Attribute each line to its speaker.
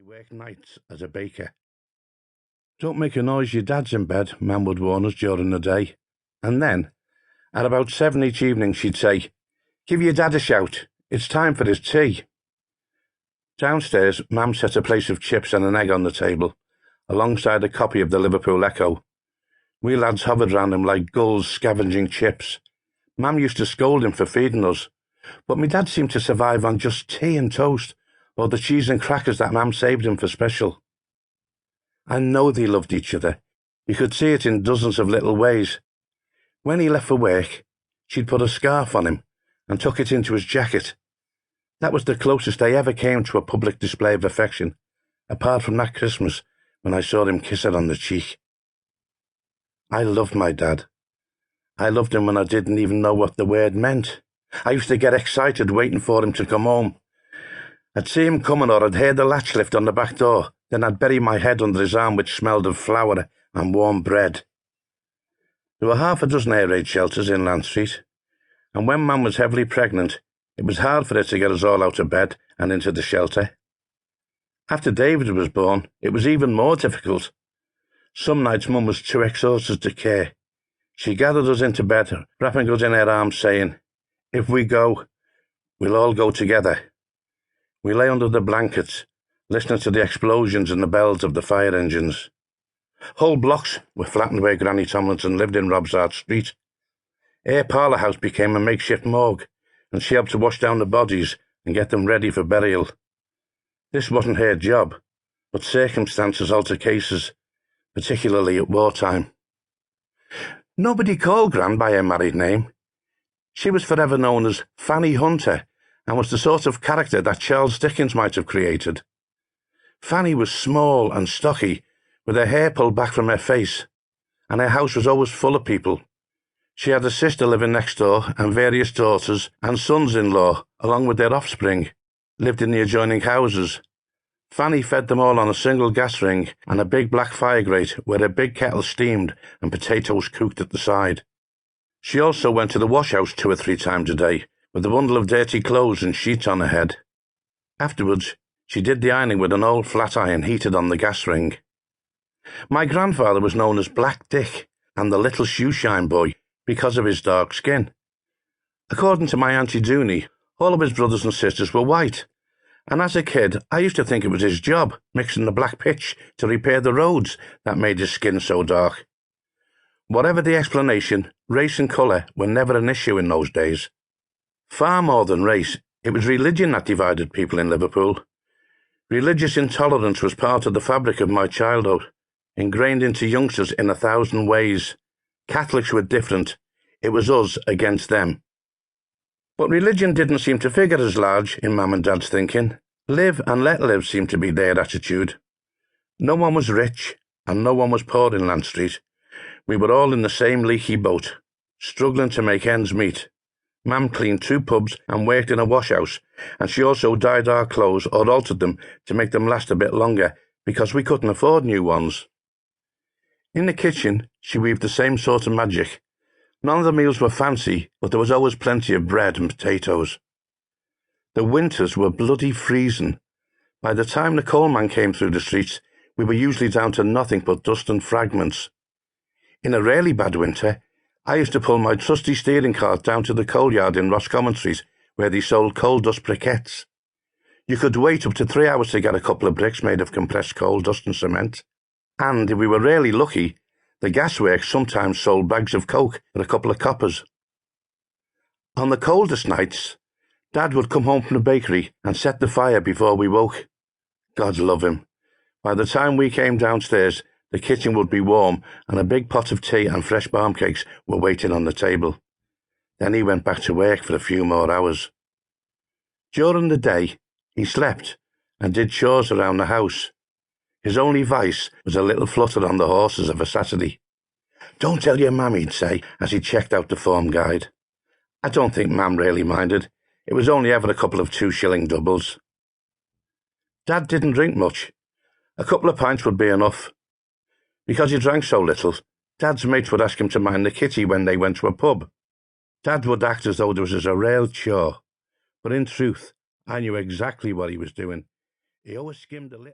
Speaker 1: worked nights as a baker. "Don't make a noise, your dad's in bed," Mam would warn us during the day. And then, at about 7 each evening, she'd say, "Give your dad a shout. It's time for his tea." Downstairs, Mam set a plate of chips and an egg on the table, alongside a copy of the Liverpool Echo. We lads hovered round him like gulls scavenging chips. Mam used to scold him for feeding us, but my dad seemed to survive on just tea and toast, or the cheese and crackers that Mam saved him for special. I know they loved each other. You could see it in dozens of little ways. When he left for work, she'd put a scarf on him and tuck it into his jacket. That was the closest I ever came to a public display of affection, apart from that Christmas when I saw him kiss her on the cheek. I loved my dad. I loved him when I didn't even know what the word meant. I used to get excited waiting for him to come home. I'd see him coming, or I'd hear the latch lift on the back door. Then I'd bury my head under his arm, which smelled of flour and warm bread. There were half a dozen air raid shelters in Land Street, and when Mam was heavily pregnant, it was hard for her to get us all out of bed and into the shelter. After David was born, it was even more difficult. Some nights Mum was too exhausted to care. She gathered us into bed, wrapping us in her arms, saying, "If we go, we'll all go together." We lay under the blankets, listening to the explosions and the bells of the fire engines. Whole blocks were flattened where Granny Tomlinson lived in Robsart Street. Her parlour house became a makeshift morgue, and she helped to wash down the bodies and get them ready for burial. This wasn't her job, but circumstances alter cases, particularly at wartime. Nobody called Gran by her married name. She was forever known as Fanny Hunter, and was the sort of character that Charles Dickens might have created. Fanny was small and stocky, with her hair pulled back from her face, and her house was always full of people. She had a sister living next door, and various daughters and sons-in-law, along with their offspring, lived in the adjoining houses. Fanny fed them all on a single gas ring and a big black fire grate where a big kettle steamed and potatoes cooked at the side. She also went to the wash-house 2 or 3 times a day, with a bundle of dirty clothes and sheets on her head. Afterwards, she did the ironing with an old flat iron heated on the gas ring. My grandfather was known as Black Dick and the Little Shoeshine Boy because of his dark skin. According to my Auntie Dooney, all of his brothers and sisters were white, and as a kid I used to think it was his job, mixing the black pitch to repair the roads, that made his skin so dark. Whatever the explanation, race and colour were never an issue in those days. Far more than race, it was religion that divided people in Liverpool. Religious intolerance was part of the fabric of my childhood, ingrained into youngsters in 1,000 ways. Catholics were different. It was us against them. But religion didn't seem to figure as large in Mum and Dad's thinking. Live and let live seemed to be their attitude. No one was rich, and no one was poor in Land Street. We were all in the same leaky boat, struggling to make ends meet. Mam cleaned 2 pubs and worked in a washhouse, and she also dyed our clothes or altered them to make them last a bit longer, because we couldn't afford new ones. In the kitchen, she weaved the same sort of magic. None of the meals were fancy, but there was always plenty of bread and potatoes. The winters were bloody freezing. By the time the coalman came through the streets, we were usually down to nothing but dust and fragments. In a really bad winter, I used to pull my trusty steering cart down to the coal yard in Roscommon Street, where they sold coal dust briquettes. You could wait up to 3 hours to get a couple of bricks made of compressed coal dust and cement. And if we were really lucky, the gasworks sometimes sold bags of coke for a couple of coppers. On the coldest nights, Dad would come home from the bakery and set the fire before we woke. God love him. By the time we came downstairs, the kitchen would be warm and a big pot of tea and fresh barm cakes were waiting on the table. Then he went back to work for a few more hours. During the day, he slept and did chores around the house. His only vice was a little flutter on the horses of a Saturday. "Don't tell your Mam," he'd say as he checked out the form guide. I don't think Mam really minded. It was only ever a couple of 2-shilling doubles. Dad didn't drink much. A couple of pints would be enough. Because he drank so little, Dad's mates would ask him to mind the kitty when they went to a pub. Dad would act as though this was a real chore, but in truth, I knew exactly what he was doing. He always skimmed a little.